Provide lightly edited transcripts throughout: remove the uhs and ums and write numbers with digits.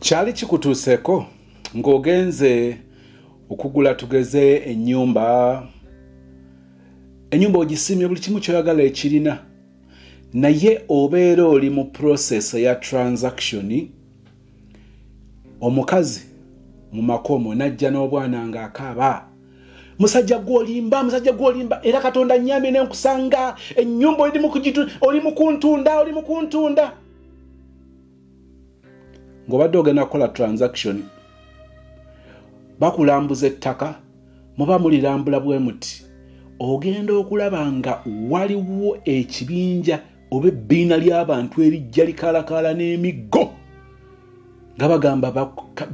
Kyali kikutuuseko ng'ogenze okugula tugeze ennyumba ogisimye buli kimu kyoyagala ekirina naye obeera oli mu process ya transaction omukazi mu makomo najja n'obwana ng'akaaba musajja gwolimba era Katonda nnyambye n'enkusanga ennyumba oli mu kuntunda ng'obadde ogenda kukola transaction bakulambuza ettaka muba mulirambula bwe muti ogenda okulaba nga waliwo ekibinja oba ebbiina ly'abantu erijja likalakala n'emiggo nga bagamba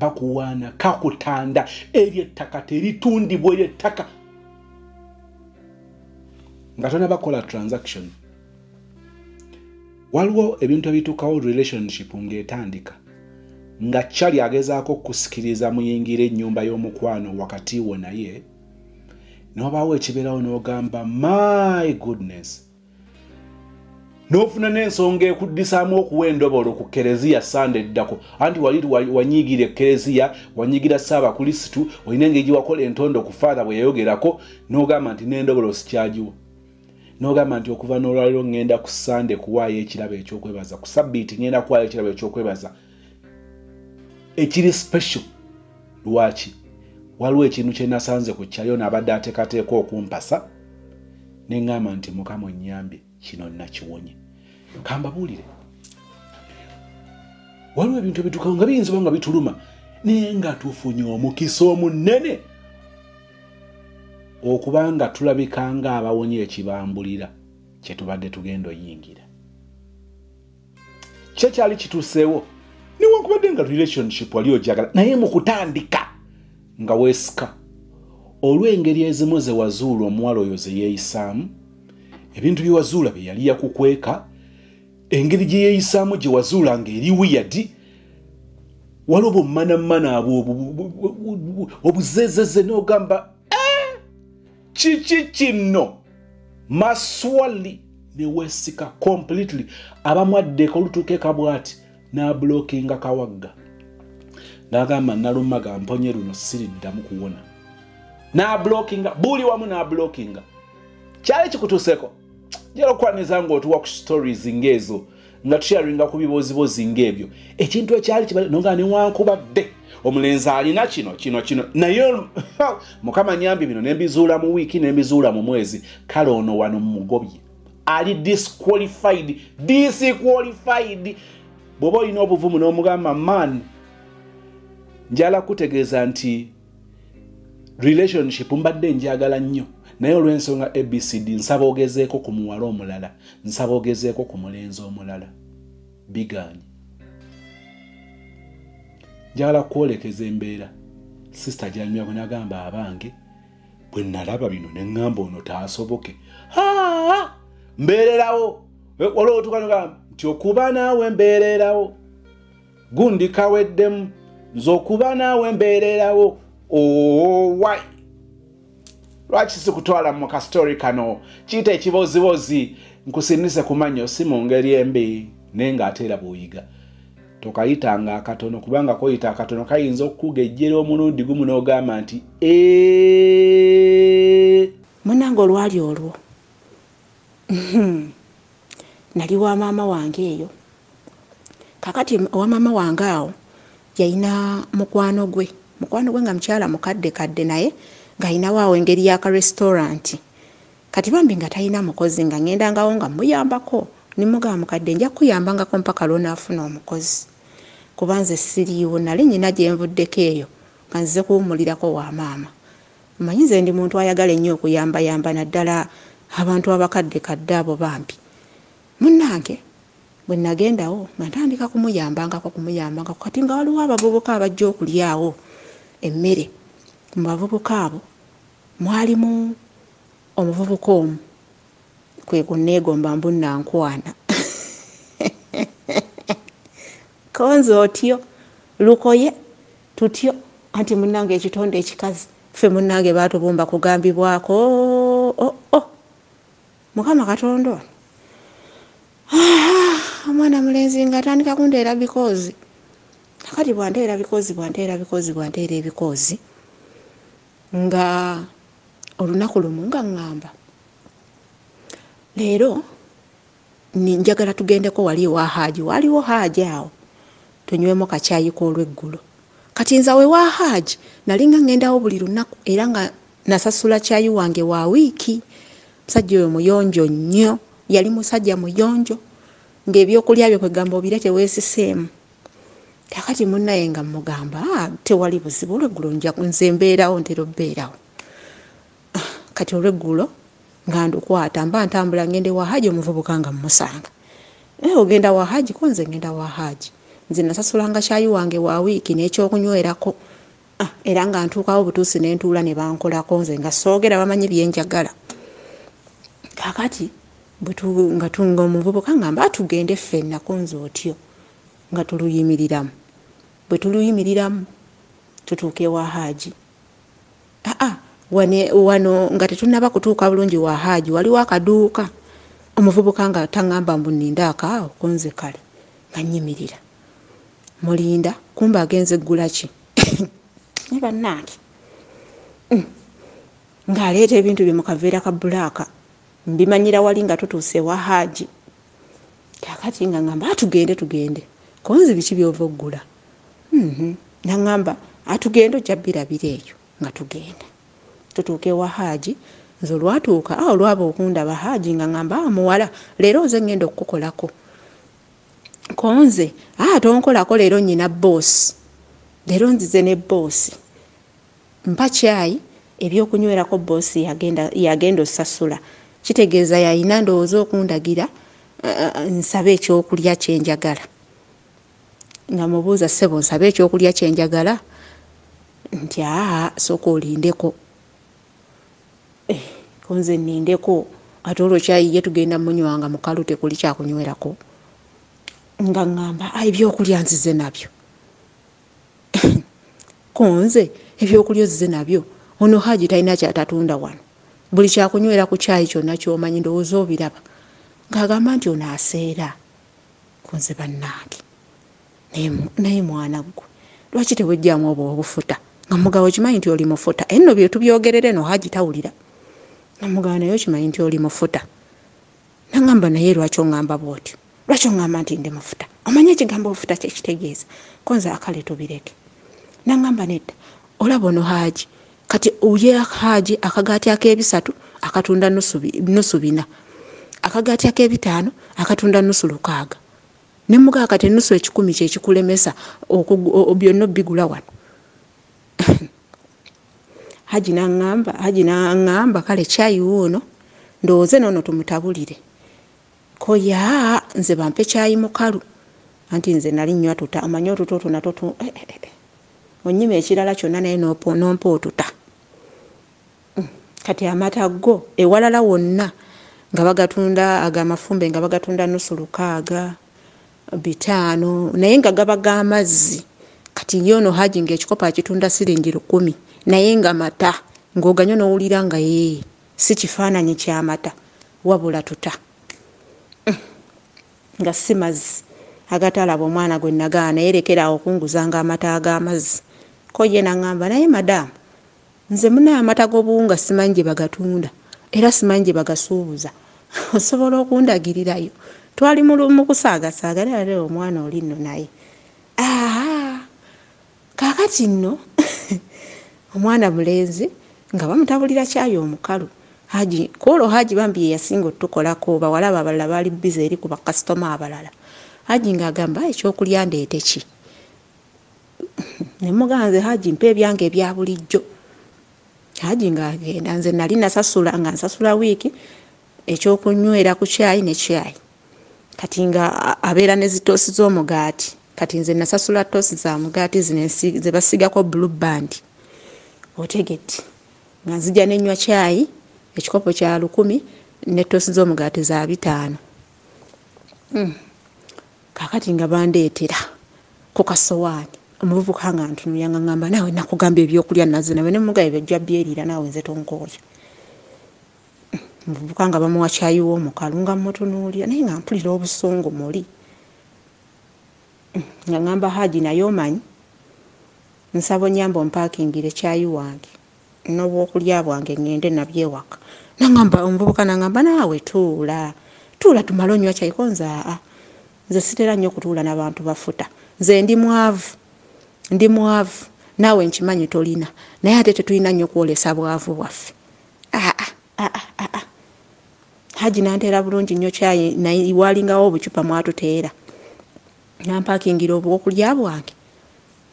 bakuwaana kakutanda ery'ettaka teritundibwa ery'ettaka nga tona bakola transaction. Waliwo ebintu ebituukawo relationship ng'etandika nga kyali agezaako kusikiriza muyingira ennyumba y'omukwano wakati wo naye n'obaawo ekibeerawo n'ogamba my goodness n'ofuna n'ensonga ekuddisaamu okuwa endobolo ku kereziya sande eddako anti wanyiigira ekereziya wanyiigira Ssaabakrisitu olina engeri wakola entondo ku faatha bwe yayogerako n'ogamba nti n'endobolo sikyagiwa n'ogamba nti okuva n'olwaliro ngenda ku sande kuwaayo ekirabo ekyokwebaza ku sabbiiti ngenda kuwaayo ekirabo ekyokwebaza ekiri special. Lwaki? Waliwo ekintu kye nasanze ku kyaliyo n'abadde ateekateeka okumpasa ne ngamba nti Mukama onnyambye kino nakiwonye. Kambabuulire waliwo ebintu ebituukawo nga biyinza nga bituluma naye nga tufunye omukisa omunene okubanga tulabika nga abawonye ekibambulira kye tubadde tugenda oyingira. Kye kyali kituuseewo newankubadde nga relationship wali ojagala naye mu kutandika nga weesika olw'engeri ezimu ze wazuula omuwala oyo ze yeeyisaamu ebintu bye wazuula bye yali yakukweka engeri gye yeeyisaamu gye wazuula ng'eri wiyadi waliwo bumanamana obuzezeze n'ogamba kiki kino maswali ne weesika completely abamwaddeko olutuuka kabwati n'ablockinga kawagga n'agamba nalumaga mponye luno siriddamu kuwona n'ablockinga buli wamu n'ablockinga. Kyali kikutuuseko jala okwaniza ng'otuwa ku stories ng'ezo nga tusharinga ku bibozibozi ng'ebyo ekintu ekyali kibale nonga newankubadde omulenzi alina kino naye Mukama nyambi bino nembizuula mu wiiki nembizuula mu mwezi kale ono wano mugobye ali disqualified bw'oba olina obuvumu n'omugamba man njala kutegeeza nti relationship mbadde njagala nnyo naye olw'ensonga ABCD nsaba ogezeeko ku muwala omulala nsaba ogezeeko ku mulenzi omulala biganye. Njagala kwolekeza embeera sister Janywako n'agamba abange bwe nalaba bino ne ŋŋamba ono taasoboke mbeererawo waliwo otukanogamba nti okuba naawe mbeererawo gundi kaweddemu nze okuba naawe mbeererawo why lwaki sikutwala mu kastori kano kiyita ekibozibozi nkusinise kumanya si mu ngeri embi naye ng'ate era bw'oyiga tokayitanga akatono kubanga koyita akatono kayinza okukugejjera omulundi gumu n'ogamba nti munange olwali olwo nali wa maama wange eyo kakati wa maama wange awo yalina mukwano gwe nga mukyala mukadde naye ng'alina waawo engeri y'aka restaurant kati bambi nga talina mukozi nga ngendangawo nga muyambako nimugamba mukadde nja kuyambangako mpaka lw'onaafuna omukozi kuba nze siriiwo nali nnyina gye nvuddeko eyo nga nzize kuwummulirako wa maama. Mmanyi nze ndi muntu ayagala ennyo okuyambayamba naddala abantu abakadde abo bambi. Munnange bwe nagendawo nga ntandika kumuyambangako kati nga waliwo abavubuka abajja okulyawo emmere. Mu bavubuka abo mwalimu omuvubuka omu kwe kunneegomba mbunankwana konze otyo lukoye tutyo anti munnange ekitonde ekikazi ffe munnange baatubumba kugambibwako Mukama Katonda omwana mulenzi nga atandika kundeera because kakati bwanteera ebikozi nga olunaku lumu nga ŋŋamba leero njagala tugendeko wali ewa Haaji, waliwo Haaji awo tunywemu kacyayi k'olweggulo. Kati nza we wa Haaji nali nga ŋŋendawo buli lunaku era nga nasasula cyayi wange wa wiiki. Musajja oyo muyonjo nnyo, yali musajja muyonjo ng'ebyokulya byo kwegamba obirete weesiseemu. Kakati munnaye nga mugamba tewali buzibu olweggulo nze mbeerawo ntera obbeerawo. Kati olweggulo nga ndukwata mba ntambula ngende wa Haaji omuvubuka nga mmusanga. Ogenda wa Haaji? Ko nze ngenda wa Haaji. Nze nasasulanga cyayi wange wa wiiki n'ekyokunywerako. Era nga ntuukawo butuusi ne ntuula ne bankolako nze nga soogera bamanyi bye njagala. Kakati nga tunga omuvubuka ngamba tugende ffenna ko nze otyo nga tuluyimiriramu. Bwe tuluyimiriramu tutuuke wa Haaji. Wano nga tetunaba kutuuka bulungi wa Haaji waliwo akaduuka. Omuvubuka nga taŋŋamba mbu nninda akaawo ko nze kale nga nnyimirira. Mulinda kumba agenze ggula ki? Ne bannange ng'aleeta ebintu bye mu kaveera ka bbulaaka mbimanyira wali nga tutuuse wa Haaji. Kakati nga ŋŋamba tugende konzi biki byova oggula? Naŋŋamba atugende ojja birabira eyo nga tugenda. Tutuuke wa Haaji. Nze olwatuuka olwaba okundaba Haaji nga ŋŋamba muwala leero nze ŋŋenda okukukolako. Konze tonkolako leero nnyina boosi. Leero nzize ne boosi. Mpa cyayi ebyokunywerako boosi yagenda osasula. Kitegeeza yayina ndowooza okundagira nsabe ekyokulya kye njagala. Nga mubuuza ssebo nsabe ekyokulya kye njagala? Nti sooka olindeko. Konze nnindeko ate olwo cyayi ye tugenda munywanga mukalu tekuli kyakunywerako. Nga ŋŋamba ebyokulya nzize nabyo. Konze ebyokulya ozize nabyo ono Haaji talina kyatatunda wano. Buli kyakunywera ku cyayi kyonna ky'omanyi ndowooza obiraba. Ng'agamba nti ono aseera. Konze bannange naye mwana gwe lwaki tewejjaamu obwo obufuta? Nga mugabo kimanyi nti oli mufuta. Enno bye tubyogerera eno Haaji tawulira. Nga mugabo naye okimanyi nti oli mufuta. Naŋŋamba naye lwaki oŋŋamba bw'otyo? Lwaki oŋŋamba nti ndi mufuta? Omanyi ekigambo obufuta kye kitegeeza? Konze akale tubireke. Naŋŋamba nedda olaba ono Haaji kati uye Haaji akagaati ak'ebisatu akatunda nusu 4, akagaati ak'ebitaano akatunda nusu 6, ne mugaa kati nusu 10 kye kikulemesa byonna bigula wano. Haaji naŋŋamba kale cyayi wuuno ndowooze noono tumutabulire. Ko nze bampe cyayi mukalu. Anti nze nali nnywa tuta. Omanyi otuta otwo natwo onnyima ekirala kyonna naye nompa otuta. Kati amata go ewalala wonna nga bagatunda ag'amafumbe nga bagatunda nusu 6, 5 naye nga gaba g'amazzi. Kati yono Haaji ng'ekikopo akitunda siringi 10 naye nga mata ng'oganywa n'owulira nga si kifaananyi ky'amata wabula tuta. Nga si mazzi agatalaba omwana gwe nagaana yerekera okunguzanga amata ag'amazzi. Ko ye naŋŋamba naye madaamu nze munaye amata g'obuwunga simanyi gye bagatunda era simanyi gye bagasuubuza. Osobola okundagirirayo? Twali mu kusaagasaaga naye omwana oli nno naye kaakati nno omwana mulenzi nga bamutabulira cyayi omukalu. Haaji kwolwo Haaji bambi ye yasinga otukolako bawala abalala baali bize eri ku bakasitoma abalala. Haaji ng'agamba ekyokulya ndeete ki? Ne muganze Haaji mpa ebyange ebya bulijjo. Haaji ng'agenda nze nali nasasula nga nsasula wiiki ekyokunywera ku cyayi ne cyayi. Kati nga abeera ne zitoosi z'omugaati. Kati nze nasasula toosi za mugaati ze basigako blue band. Otegedde nga nzija nenywa cyayi ekikopo kya 10 ne toosi z'omugaati za 5. Kakati nga bandeetera ku kasowaani omuvubuka nga ntunuya nga ŋŋamba naawe nakugamba ebyokulya naze nawe ne mugabe bejja byeriira naawe nze tonkooya. Omuvubuka nga bamuwa cyayi w'omukalu nga mutunuulira naye nga mpulira obusungu muli. nga ngamba Haji naye omanyi nsaba onyamba ompakingire kyayi wange n'obwokulya bwange ngende nabyewaka. Nangamba omuvubuka nangamba naawe tuula tumale onywa kyayi. Konza nze sitera nnyo kutuula n'abantu bafuta. Nze ndi mwavu naawe nkimanyi tolina naye ate tetulina nnyo kwolesa bwavu bwaffe. Haji nanteera bulungi nnyo kyayi naye walingawo obucupa mwatuteera nampakingira obwokulya bwange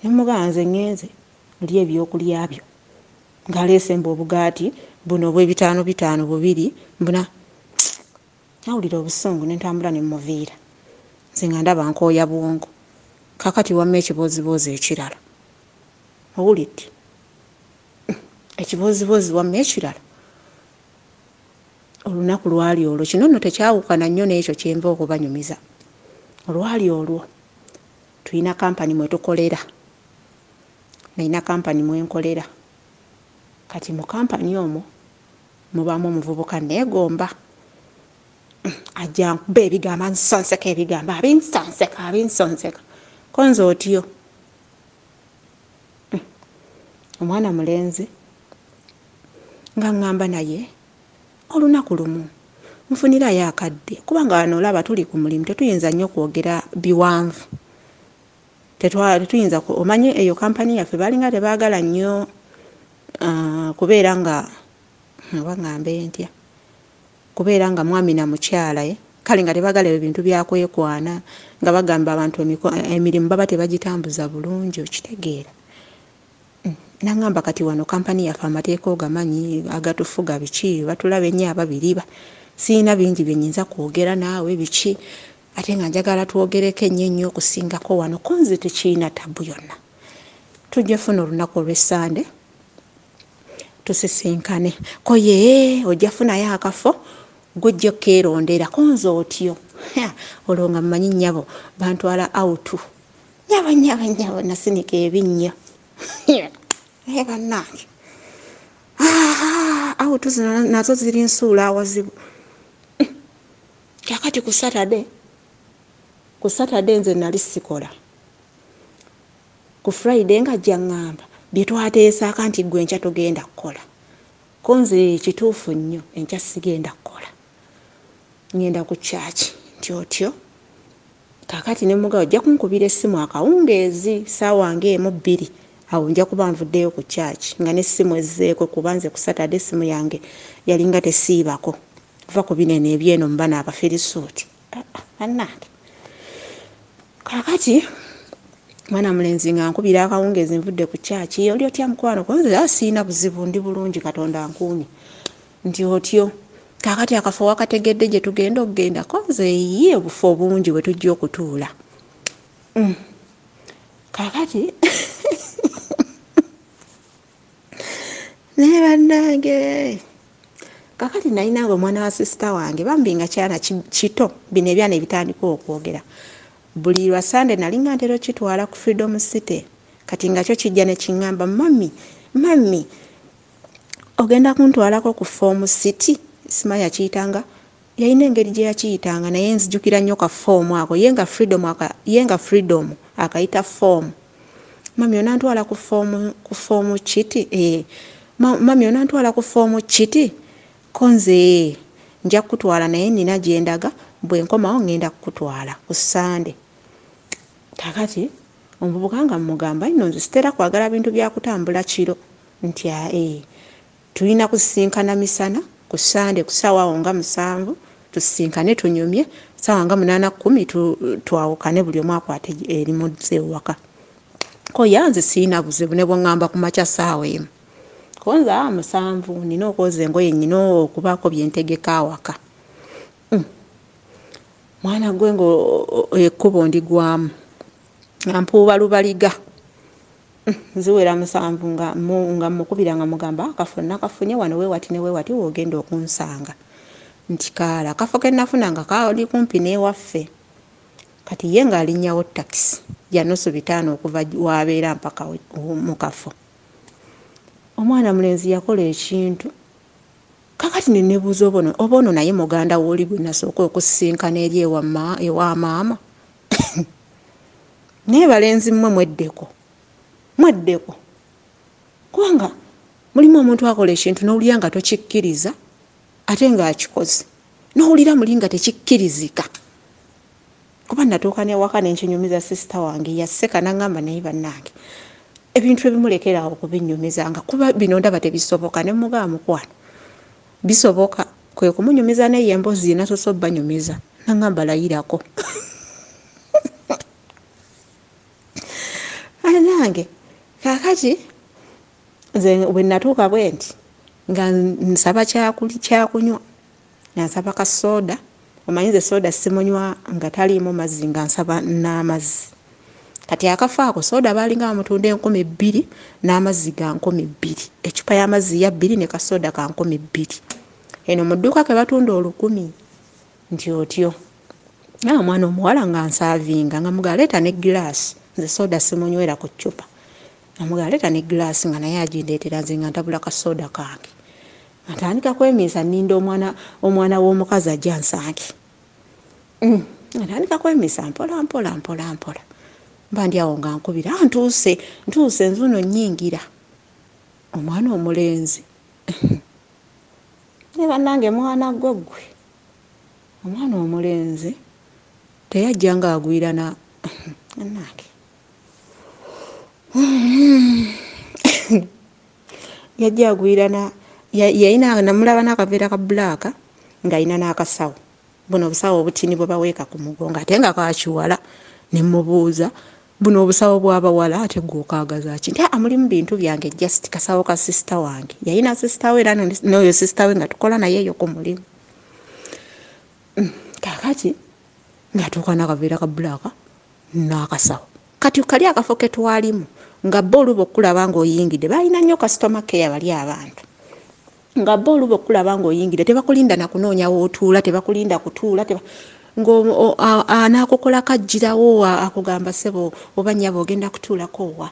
nemugamba nze ngenze oli ebyokulya byo ngaleesemba obugaati buno obw'ebitaano bubiri mbuna nawulira obusungu nentambula nemuviira nze nga ndaba nkooya bwongo. Kakati wamma ekibooziboozi ekirala owulidde ekibooziboozi wamma ekirala olunaku lwali olwo kino nno tekyawukana nnyo n'ekyo kyenva okubanyumiza. Olwali olwo tulina kampani mwe tukolera nalina kampani mwenkolera kati mu kampani omwo mubaamu omuvubuka neegomba ajja nkuba ebigambo nsonseka ebigambo abinsonseka konza otyo omwana mulenzi nga ngamba naye olunaku lumu nfunirayo akadde kubanga wano olaba tuli ku mulimu tetuyinza nnyo kwogera biwanvu tetuyinza omanye eyo kampani yaffe balinga tebaagala nnyo kubeera nga abangambe ntya kubeera nga mwami na mukyala kale nga tebaagala ebintu byakwekwana nga bagamba abantu emirimu baba tebagitambuza bulungi okitegeera. Nangamba kati wano kampani yaffe amateeka ogamanyi agatufuga biki batulaba ennyo ababiri siina bingi bye nnyinza kwogera naawe biki ate nga njagala twogereko ennyo okusingako wano konzi tekiina tabu yonna. Tujja funa olunaku olw'Essande tusisinkane koye ojja funayo akafo gujja keerondera konzi otyo olwo nga mmanyi nnyabo bantwala autu nyabo nasinika ebinnyo bannange autu zino nazo ziri nsuula awazibu. Kakati ku Saturday nze nali sikola. Ku Friday nga ajja ngamba bye twateesaaka nti gwe enkya togenda kukola. Konze kituufu nnyo enkya sigenda kukola. Ngenda ku church nti kakati ne mugawo ojja kunkubira essimu akawungeezi ssaawa ng'emu bbiri awo nja kuba nvuddeyo ku church nga n'essimu ezzeeko kuba nze ku Saturday essimu yange yalinga tesiibako kuva ku binene ebyeno mu bana abafirisuuti bannange. Kakati mwana mulenzi nga nkubira akawungeezi nvudde ku church oli otya mukwano konze asiina buzibu ndi bulungi Katonda nkuumye nti otyo. Kakati akafo wakategedde gye tugenda okugenda konze ye obufo bungi bwe tujja okutuula. Kakati ne bannange kakati nalinawe omwana wa sisita wange bambi nga kyana kito bino ebyana ebitandika okwogera. Buli lwa Sande nalinga ntero kitwala ku Freedom City kati nga kyo kijja ne kingamba mami ogenda kuntwalako ku Form City simanya kiyitanga yalina engeri gye yakiyitanga naye nzijukira nnyo ka form ako yenga freedom akayita form. Mami onantwala ku form kiti mami onantwala ku form kiti konze nja kutwala naye nina gyendaga bwe nkomawo ngenda kukutwala ku Sande. Kakati omuvubuka nga mugamba ino nze sitera kwagala bintu bya kutambula kiro nti tulina kusisinkana misana ku Sande ku ssaawa nga 7 tusisinkane tunyumye ssaawa nga 8-10 twawukane buli omu akwate erimu zewaka. Ko yanze siina buzibu ne bwangamba ku makya ssaawa emu konza 7 nina okwoza engoye nnina okubaako byentegeka awaka. Mwana gwe ngo ekkubo ndigwamu mpuuba lubaliga nziwera 7 nga mukubira nga mugamba akafo nakafunye wano wewati ne wewati wogenda okunsanga nti kaala akafo ke nafuna nga kaali kumpi n'ewaffe kati ye nga alinnyawo takisi ya nusu 5 okuva wabeera mpaka mu kafo. Omwana mulenzi yakola ekintu kakati nenebuuza obono naye muganda w'oli gwe nasooka okusisinkana eri ewa maama naye balenzi mmwe mweddeko kubanga mulimu omuntu akola ekintu n'owulira nga tokikkiriza ate ng'akikoze n'owulira muli nga tekikkirizika kuba natuuka newaka nenkinyumiza sisita wange yasseka n'aŋŋamba naye bannange ebintu ebimulekera okubinyumizanga kuba bino ndaba tebisoboka ne mugaba mukwano bisoboka kwe kumunyumiza naye emboozi yena tosobba nyumiza n'aŋŋamba layirako nange kakati nze bwe natuuka bwe nti nga nsaba kyakunywa nansaba ka soda omanyi nze soda simunywa nga taliimu mazzi nga nsaba n'amazzi kati akafaako soda baalinga bamutunda 2,000 n'amazzi ga 2,000 ecupa y'amazzi ya 2 ne kasoda ka 2,000 eno mu dduuka ke batunda 10,000 nti otyo omwana omuwala nga nsaavinga nga mugaleeta ne giraasi nze soda simunywera ku ccupa namugaleta ne glass nga naye agindeetera nze nga ntabula kasoda kange atandika kwemiisa nninda omwana w'omukazi ajja nsange atandika kwemiisa mpola mba ndi awo nga nkubira ntuuse nzuno nnyingira omwana omulenzi ne bannange mwana gwe omwana omulenzi teyajja nga agwirana nange yajja agwirana yayina namulaba n'akaveera ka bbulaaka ng'ayina n'akasawo buno obusawo obutini bwe baweeka ku mugongo ate nga kakiwala ne mubuuza buno obusawo bw'abawala ate gw'okaagaza ki nti mulimu bintu byange just kasawo ka sisita wange yayina sisita we era n'oyo sisita we nga tukola naye eyo ku mulimu kakati ng'atuuka n'akaveera ka bbulaaka n'akasawo kati kali akafo ke twalimu nga bo oluba okulaba ng'oyingidde balina nnyo kasitoma keya bali abantu nga bo oluba okulaba ng'oyingidde tebakulinda na kunoonya w'otuula tebakulinda kutuula anaakukola kajjirawo akugamba sebo oba nnyabo ogenda kutuulako wa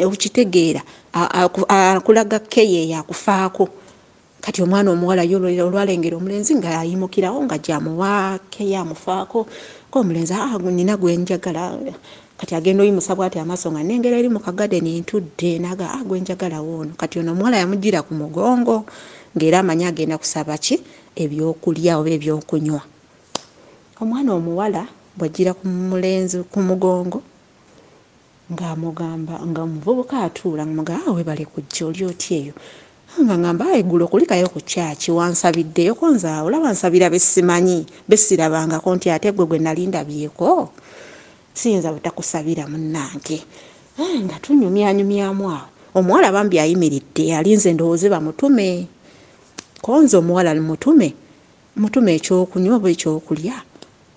okitegeera akulaga keya yakufaako kati omwana omuwala yo olwalengera omulenzi nga ayimukirawo nga gyamuwa keya amufaako ko omulenzi nina gwe njagala kati agenda oyimusa bw'ati amaaso nga nengera eri mu kagadeni ntudde naga gwe njagala woono kati ono omuwala yamugira ku mugongo ng'era amanyi agenda kusaba ki ebyokulya oba ebyokunywa omwana omuwala bw'ajjira ku mulenzi ku mugongo ng'amugamba nga omuvubuka atuula ng'amugamba webale kujja oli oti eyo nga ngamba eggulo kulikayo ku kyaki wansabiddeyo konza olaba nsabira besimanyi besirabangako nti ate gwe nalindabyeko siyinza butakusabira munnange nga tunyumyanyumyamu awo omuwala bambi ayimiridde alinze ndowooze bamutume konza omuwala mutume ekyokunywa oba ekyokulya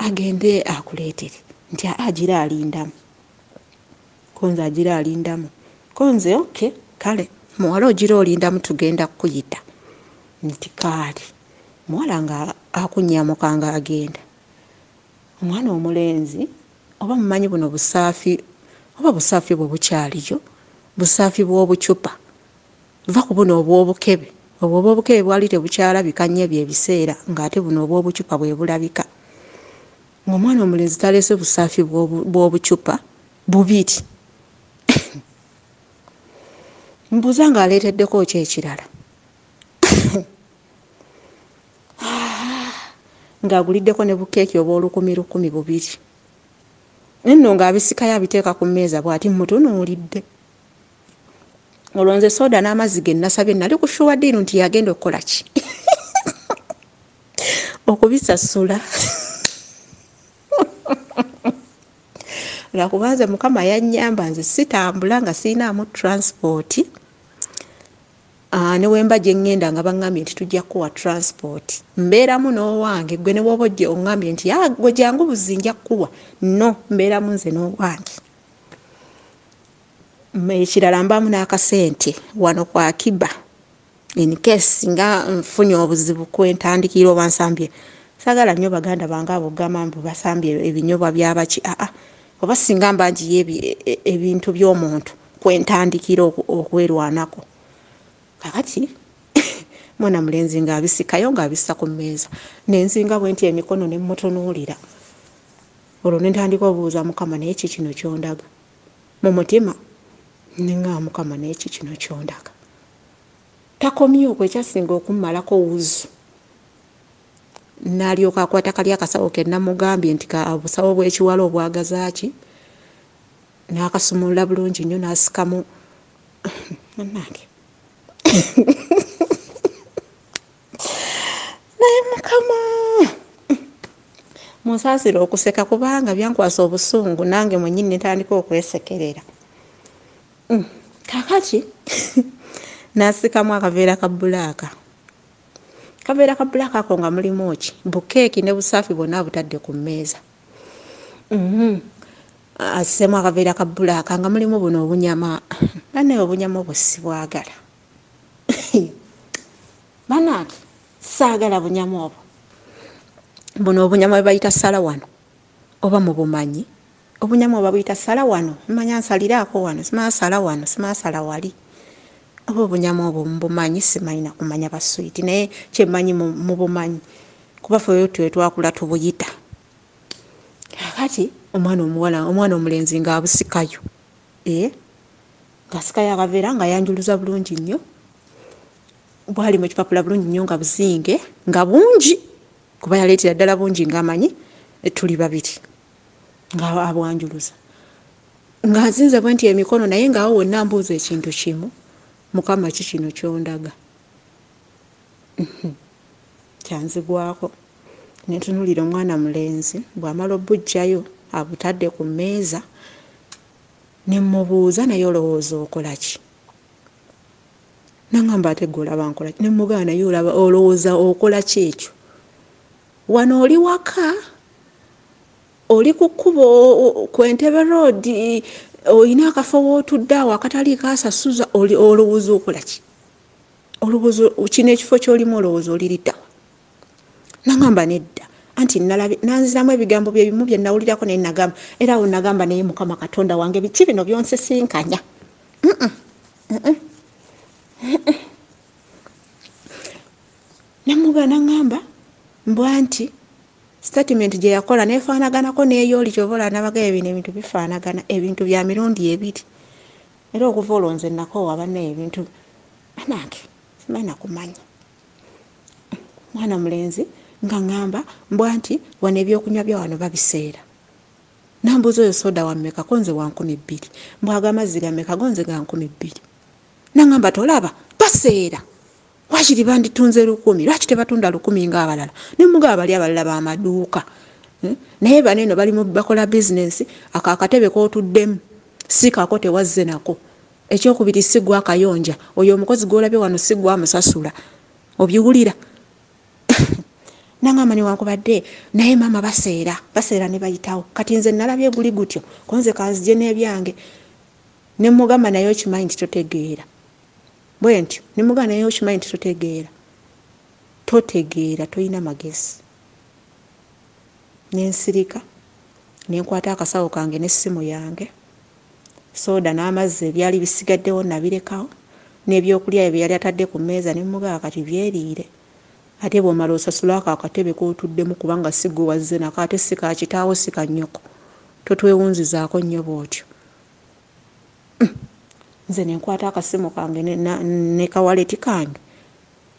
agende akuleetere nti agira alindamu konza agira alindamu konze oke kale muwala ogira olindamu tugenda kukuyita nti kaali muwala nga akunnyamuka nga agenda omwana omulenzi oba mumanyi buno busaafi oba busaafi bwe bukyaliyo busaafi bw'obucupa va ku buno obw'obukebe obw'obukebe bwali tebukyalabika nnyo ebyebiseera ng'ate buno obw'obucupa bwe bulabika ng'omwana omulenzi talese busaafi bw'obucupa bubiri mbuuza ng'aleeteddeko ki ekirala ng'aguliddeko ne bukeeki obw'olukumi bubiri nno ng'abisikayo abiteeka ku mmeeza bw'ati mutunuulidde olwo nze soda n'amazzi ge nasabye nali kushuwa ddiiru nti yagenda okukola ki okubisasula lwakubanze mukama yannyamba nze sitambula nga siinaamu transport ne wemba gye ŋŋenda nga baŋŋambye nti tujja kuwa transport mbeeramu n'owange gwe ne bwoba ojje oŋŋambye nti gwe jangu buzi nja kukuwa no mbeeramu nze n'owange ekirala mbamu n'akasente wano kwa akiba in case nga nfunye obuzibu kwentandikira oba nsambye sagala nnyo baganda bange abo gamba mbu basambye ebinyobwa byabaki oba singa mba njiye ebintu by'omuntu kwentandikira okwerwanako kakati mwana mulenzi ng'abisikayo ng'abissa ku mmeeza nenzinga bwe nti emikono ne mmutunuulira olwo ne ntandika obuuza mukama naye ki kino kyondaga mu mutima ninga Mukama n'eki kino kyondaga. Takomye okwo ekyasinga okummalako wuzu. N'alyoka akwata kali akasawo ke namugambye nti obusawo bw'ekiwala obwagazaaki n'akasumulula bulungi nnyo n'asikamu nange. Naye Mukama munsaasire okuseka kubanga byankwasa obusungu nange mwennyini ntandika okwesekerera. Kakati nasikamu akaveera ka bbulaaka. Kaveera ka bbulaaka ako nga mulimu ki bukeeki ne busaafi bwonna butadde ku mmeeza. Asemu akaveera ka bbulaaka nga mulimu buno obunyama. Banne obunyama obwo sibwagala. Bannange saagala bunyama obwo. Buno obunyama bwe bayita sala wano oba mu bumanyi. Obunyama oba buyita sala wano mmanya nsaliraako wano simala sala wano simala sala wali. Oba obunyama obwo mu bumanyi simanyi na kumanya baswiti naye kyemmanyi mu bumanyi kuba ffe twakula tubuyita. Kakati omwana omuwala omwana omulenzi ng'abusikayo ng'asikayo akaveera nga yanjuluza bulungi nnyo bwali mu kipapula bulungi nnyo nga buzinge nga bungi kuba yaleetera ddala bungi ng'amanyi tuli babiri nga abwanjuluza nga nzinze bwe nti emikono naye ng'awo wonna mbuuza ekintu kimu Mukama ki kino kyondaga. Kyanzigwako ne ntunulira omwana mulenzi bw'amala obujjayo abutadde ku mmeeza ne mmubuuza naye olowooza okola ki? Nangamba ate gwe olaba nkola ki? Ne mmugaa naye olowooza okola ki ekyo? Wano oli waka oli ku kkubo ku Entebbe Road oyina akafo wootudde awo akatali kaasasuza olowooza okola ki? Olowooza kino ekifo ky'olimu olowooza oliriddawa? Nangamba nedda anti nanziramu ebigambo bye bimu bye nawulirako naye nagamba era awo nagamba naye Mukama Katonda wange biki bino byonsisinkanya. Namugaa nangamba mbwa nti statement gye yakola nefaanaganako n'ey'oli kyobola nabaga ebintu bifaanagana ebintu bya mirundi ebiri era okuva olwo nze nakoowa banne ebintu nange simanyi nakumanya. Mwana mulenzi nga ngamba mbwa nti wano ebyokunywa bya wano babiseera. Nambuuza oyo soda wammeka konze wa 2,000 mbwaga amazzi gammeka gonze ga 2,000. Nangamba tolaba baseera wakiri banditunze 1,000 lwaki tebatunda 1,000 ng'abalala ne mugaba bali abalala b'amaduuka naye baneno bali mu bakola bizinesi akakatebe kootuddemu si kako tewazze nako ekyokubiri si gwa kayonja oyo omukozi gw'olabye wano si gwa musasula obiwulira. Nangamba newankubadde naye maama baseera ne bayitawo kati nze nalabye guli gutyo konze kanzije n'ebyange ne mugamba naye okimanyi nti totegeera bwe ntyo ne mugamba naye okimanyi nti totegeera toyina magezi. Nensirika nenkwata akasawo kange n'essimu yange soda n'amazzi ebyali bisigaddewo nabirekawo n'ebyokulya ebyo yali atadde ku mmeeza ne mugamba kati byeriire ate bw'omala osasula ako akatebe kootuddemu kubanga si gwe wazze nako ate si ka kitaawo si ka nnyoko totwewunzizaako nnyo bw'otyo. Nze nenkwata akasimu kange ne kawaleti kange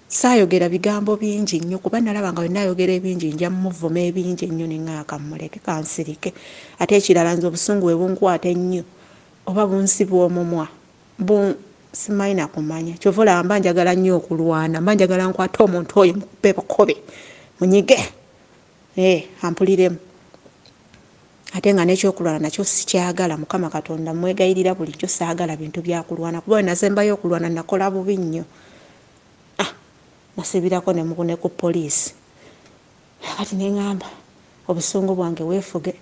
saayogera bigambo bingi nnyo kuba nalaba nga wenayogera ebingi nja muvuma ebingi ennyo neŋŋaaka mmuleke kansirike ate ekirala nze obusungu bwe bunkwata ennyo oba bunsibwa omumwa simanyi nakumanya kyova olaba mba njagala nnyo okulwana mba njagala nkwate omuntu oyo mukupe bukobe munyige ampuliremu ate nga n'ekyokulwana nakyo sikyagala. Mukama Katonda mwegayirira bulijjo saagala bintu byakulwana kuba we nasembayo okulwana nakola bubi nnyo nasibirako ne ku poliisi. Kati neŋŋamba obusungu bwange weefuge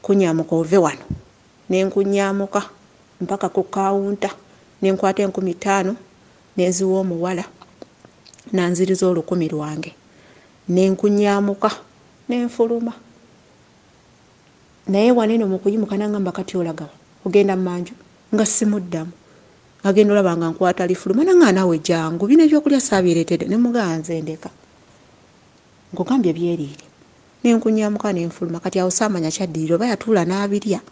kunyaamuka ove wano nenkunyaamuka mpaka ku kawunta nenkwata 50,000 nenziwa omuwala nanziriza 10,000 lwange nenkunyaamuka nenfuluma. Naye waneno mu kuyimuka nangamba kati olagawa ogenda mmanju nga simuddamu agenda olaba nga nkwata lifuluma nanga naawe jangu bino ebyokulya saabireetedde ne mugamba nze ndeka nkugambye byeriire nenkunyaamuka nenfuluma kati awo saamanya kyaddirira oba yatuula n'abirya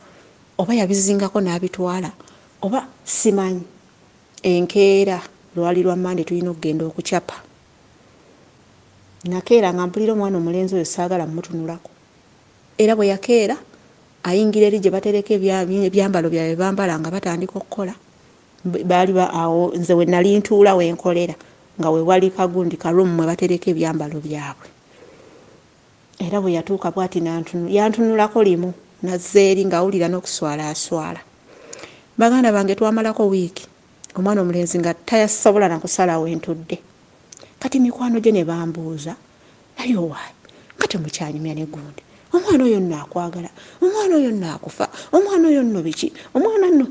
oba yabizingako n'abitwala oba simanyi. Enkeera lwali lwa Mande tulina okugenda okucapa. Nakeera nga mpulira omwana omulenzi oyo saagala mmutunulako. Era bwe yakeera ayingira eri gye batereka ebyambalo byabwe bambala nga batandika okukola. Baali awo nze we nali ntuula we nkolera nga we wali kagundi kalumu mwe batereka ebyambalo byabwe. Era bwe yatuuka bw'ati yantunulako limu nazzeeri ng'awulira n'okuswala aswala. Baganda bange twamalako wiiki omwana omulenzi nga tayasobola na kusalawo entudde. Kati mikwano gye ne bambuuza naye owaayi nga temukyanyumya ne gundi. Omwana oyo nno akwagala, omwana oyo nno akufa, omwana oyo nno biki, omwana nno.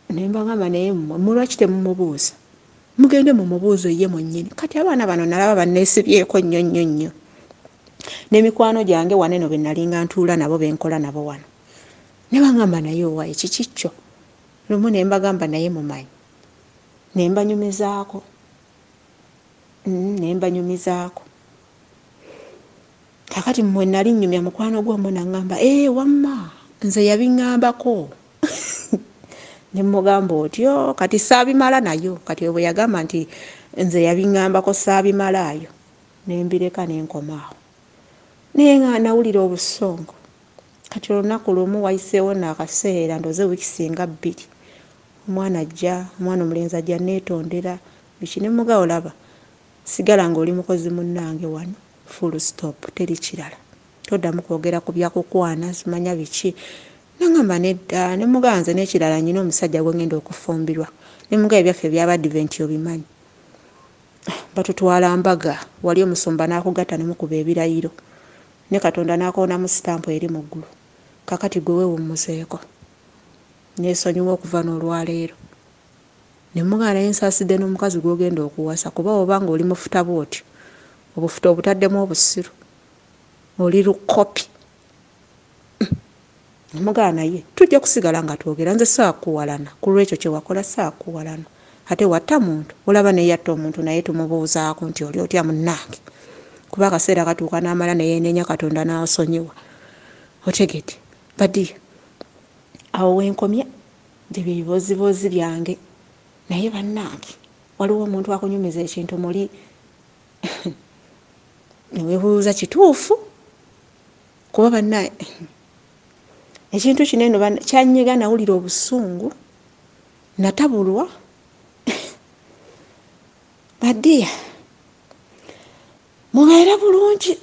Ne mbagamba naye mmwe lwaki temumubuuza? Mugende mumubuuzo ye mwennyini. Kati abaana bano nalaba banneesibyeko nnyo nnyo nnyo. N'emikwano gyange wane no be nalinga ntuula nabo be nkola nabo wano. Ne bangamba naye owaayi kikikyo. Lumu ne mbagamba naye mumanyi. Ne mbanyumizaako. Ne mbanyumizaako. Kakati mmwe nali nnyumya mukwano gw'ombo n'angamba wamma nze yabiŋŋambako. Ne mmugamba otyo kati saabimala nayo. Kati bwe yagamba nti nze yabiŋŋambako saabimalaayo ne mbireka ne nkomaawo. Naye nga nawulira obusongo. Kati olunaku lumu wayiseewo n'akaseera ndoze wiiki singa 2. Omwana omulenzi ajja neetondera biki ne muga olaba. Sigala ng'oli mukozi munnange wano. Full stop teri kirala. Toddamu kwogera ku byakukwana simanya biki. Nangamba nedda ne muganze n'ekirala nyina omusajja gwe ngenda okufumbirwa. Ne muga ebyaffe byaba Advent obimanyi. Batutwala mbaga wali omusumba n'akugatta ne mukuba ebirayiro. Ne Katonda n'akoona mu stampu eri mu ggulu. Kakati gwe weewummuzeeko. Neesonyiwa okuva n'olwaleero. Ne mugana ensaasidde n'omukazi gw'ogenda okuwasa kuba obanga oli mufuta bw'otyo. Obufuta obutaddemu obusiru. Oli lukopi. Ne mugana ye tujja kusigala nga twogera nze saakuwalana ku lw'ekyo kye wakola saakuwalana. Ate watta muntu olaba ne yatta omuntu naye tumubuuzaako nti oli otya munnange. Kuba akaseera katuuka n'amala ne yeenenya Katonda n'asonyiwa. Otegedde badiya awo wenkomya ebyo ebiboozibozi byange naye bannange waliwo omuntu akunyumiza ekintu muli neweebuuza kituufu kuba bannaye ekintu kino eno kyannyiga nawulira obusungu natabulwa. Badiya mubeere bulungi.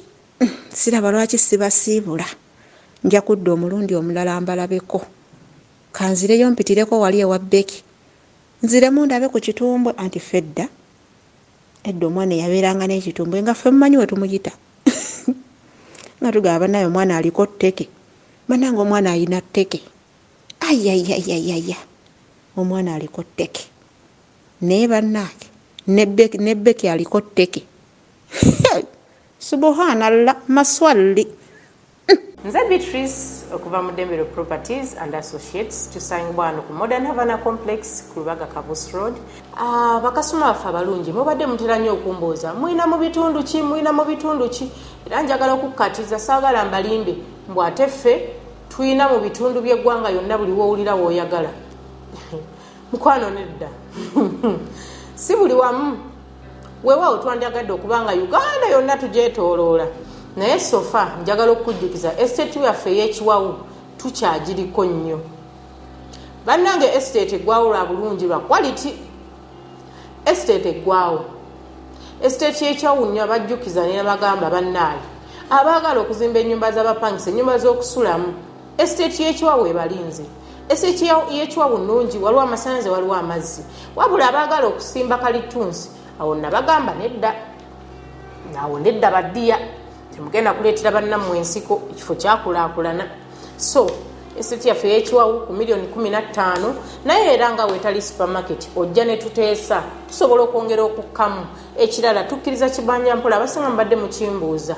Siraba lwaki sibasiibula. Nja kudda omulundi omulala mbalabeko. Kanzireyo mpitireko wali ewa Beki. Nziremu ndabe ku kitumbwe anti fedda. Edda omwana yabeeranga n'ekitumbwe nga ffe mumanyi we tumuyita. Nga tugaba naye omwana aliko tteke. Bannange omwana ayina tteke. Ayayayayaya. Omwana aliko tteke. Naye bannange ne Beki aliko tteke. Subhanallah maswali. Nze Beatrice okuva mu Dembero Properties and Associates tusangibwa wano ku Modern Havana Complex ku Lubaga Kabus Road. Bakasoma baffe abalungi mubadde mutera nnyo okumbooza mwina mu bitundu ki era njagala okukkatiza saagala mbalimbe mbw ate ffe tuyina mu bitundu by'eggwanga yonna buli wowulira wooyagala. Mukwano nedda si buli wamu weewaawo twandyagadde okubanga Uganda yonna tugyetooloola naye sofa njagala okukujjukiza estate yaffe ey'Ekiwawu tukyagiriko nnyo. Bannange estate eggwawo lwa bulungi lwa quality. Estate eggwawo estate y'Ekiwawu nnyo abajjukiza ne bagamba bannaaye abaagala okuzimba ennyumba z'abapangisa ennyumba z'okusulamu estate y'Ekiwawu ebalinze. Estate y'Ekiwawu nnungi waliwo amasannyalaze waliwo amazzi wabula abaagala okusimba kalitunsi awo nabagamba nedda. Awo nedda Badiya temugenda kuleetera bannammwe ensiko ekifo kyakulaakulana. So estate yaffe y'Ekiwawu ku $15,000,000 naye era nga weetali supermarket ojja ne tuteesa tusobola okwongera okukkamu. Ekirala tukkiriza kibanja mpola abasinga mbadde mukimbuuza.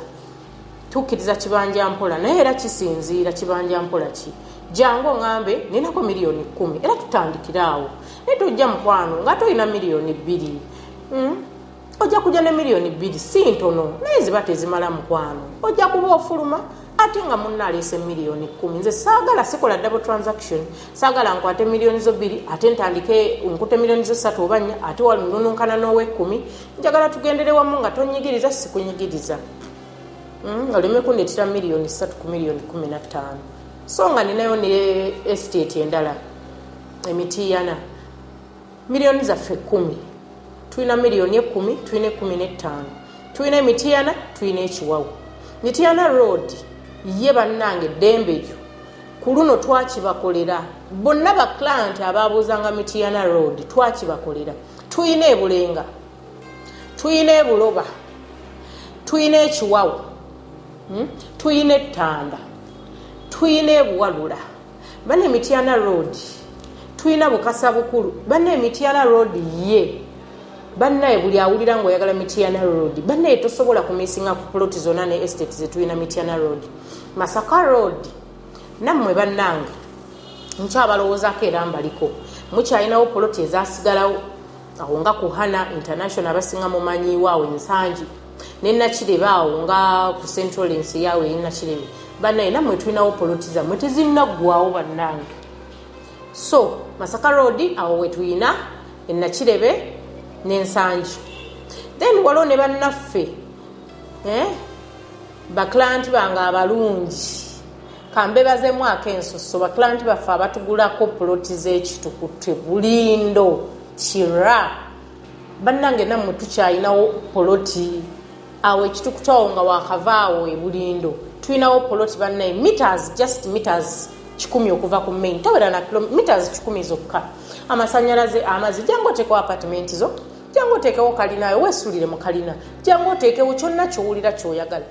Tukkiriza kibanja mpola naye era kisinziira kibanja mpola ki. Jangu ngambe ninako $10,000,000 era tutandikiraawo. Naye tojja mukwano nga tolina $2,000,000. Ojja kujja ne $2,000,000 si ntono naye ziba tezimala mukwano. Ojja kuba ofuluma ate nga munna aleese miliyoni 10 nze saagala sikola double transaction saagala nkwate miliyoni zo 2 ate ntandike nkute miliyoni zo 3 oba 4 ate walununkana n'owe10 njagala tugendere wamu nga tonyigiriza sikunyigiriza oleme kundeetera miliyoni 3 ku miliyoni 15 so nga ninayo ne estate endala emitiiyana miliyoni zaffe 10 tulina miliyoni 10 tulina 15 tulina emitiiyana tulina ekiwawu Mitiana Road ye bannange dembejo ku luno twakibakolera bonna ba client ababuuzanga Mitiana Road twakibakolera tuyina ebulenga tuyina ebuloba tuyina ekiwawu tuyina ettanda tuyina ebuwalula bane Mitiana Road tuyina bukasa bukulu bane Mitiana Road ye bannaye buli awulira ng'oyagala Mitiana Road bannaye tosobola kumisinga ku ploti zonna ne estate zetulina Mitiana Road Masaka Road nammwe bannange nkyabalowoozako era mbaliko mukyalinawo ploti ezasigalawo awo nga ku Hana International abasinga mumanyiwaawo ensangi ne Nakirebe awo nga ku Central Lensi yaawe Nakirebe bannaye nammwe tulinawo ploti zammwe tezinnaggwawo bannange so Masaka Road awo we tulina Nakirebe n'ensangi then waliwo ne bannaffe baklanti bange abalungi kambe bazemwako ensoso baklanti baffe abatugulako puloti z'ekitukute Bulindo Kira bannange nammwe tukyalinawo poloti awo ekitukute awo nga wakavaawo e Bulindo tulinawo poloti bannaye meters just meters 10 okuva ku main tawera na meters 10 zokka amasanyalaze amazi jangu oteeko apartment zo jangu oteekewo kalina weesuulire mu kalina jangu oteekewo kyonna kyowulira kyoyagala